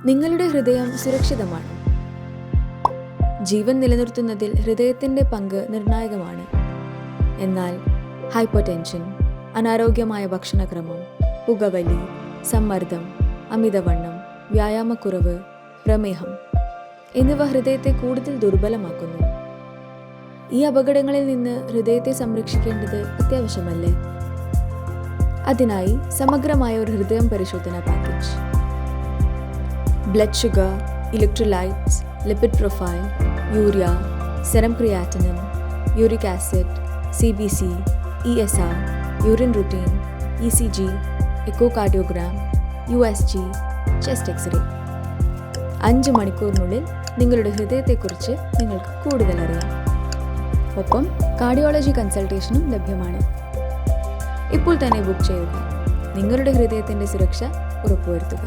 നിങ്ങളുടെ ഹൃദയം സുരക്ഷിതമാണ്. ജീവൻ നിലനിർത്തുന്നതിൽ ഹൃദയത്തിൻ്റെ പങ്ക് നിർണായകമാണ്. എന്നാൽ ഹൈപ്പർടെൻഷൻ, അനാരോഗ്യമായ ഭക്ഷണക്രമം, പുകവലി, സമ്മർദ്ദം, അമിതവണ്ണം, വ്യായാമക്കുറവ്, പ്രമേഹം എന്നിവ ഹൃദയത്തെ കൂടുതൽ ദുർബലമാക്കുന്നു. ഈ അപകടങ്ങളിൽ നിന്ന് ഹൃദയത്തെ സംരക്ഷിക്കേണ്ടത് അത്യാവശ്യമല്ലേ? അതിനായി സമഗ്രമായ ഒരു ഹൃദയം പരിശോധന package. Blood sugar, electrolytes, lipid profile, urea, serum creatinine, uric acid, CBC, ESR, urine routine, ECG, echocardiogram, USG, chest x-ray. 5 മണിക്കൂറിനുള്ളിൽ നിങ്ങളുടെ ഹൃദയത്തെക്കുറിച്ച് നിങ്ങൾക്ക് കൂടുതൽ അറിയാം. ഒപ്പം കാർഡിയോളജി കൺസൾട്ടേഷനും ലഭ്യമാണ്. ഇപ്പോൾ തന്നെ ബുക്ക് ചെയ്യുക. നിങ്ങളുടെ ഹൃദയത്തിൻ്റെ സുരക്ഷ ഉറപ്പുവരുത്തുക.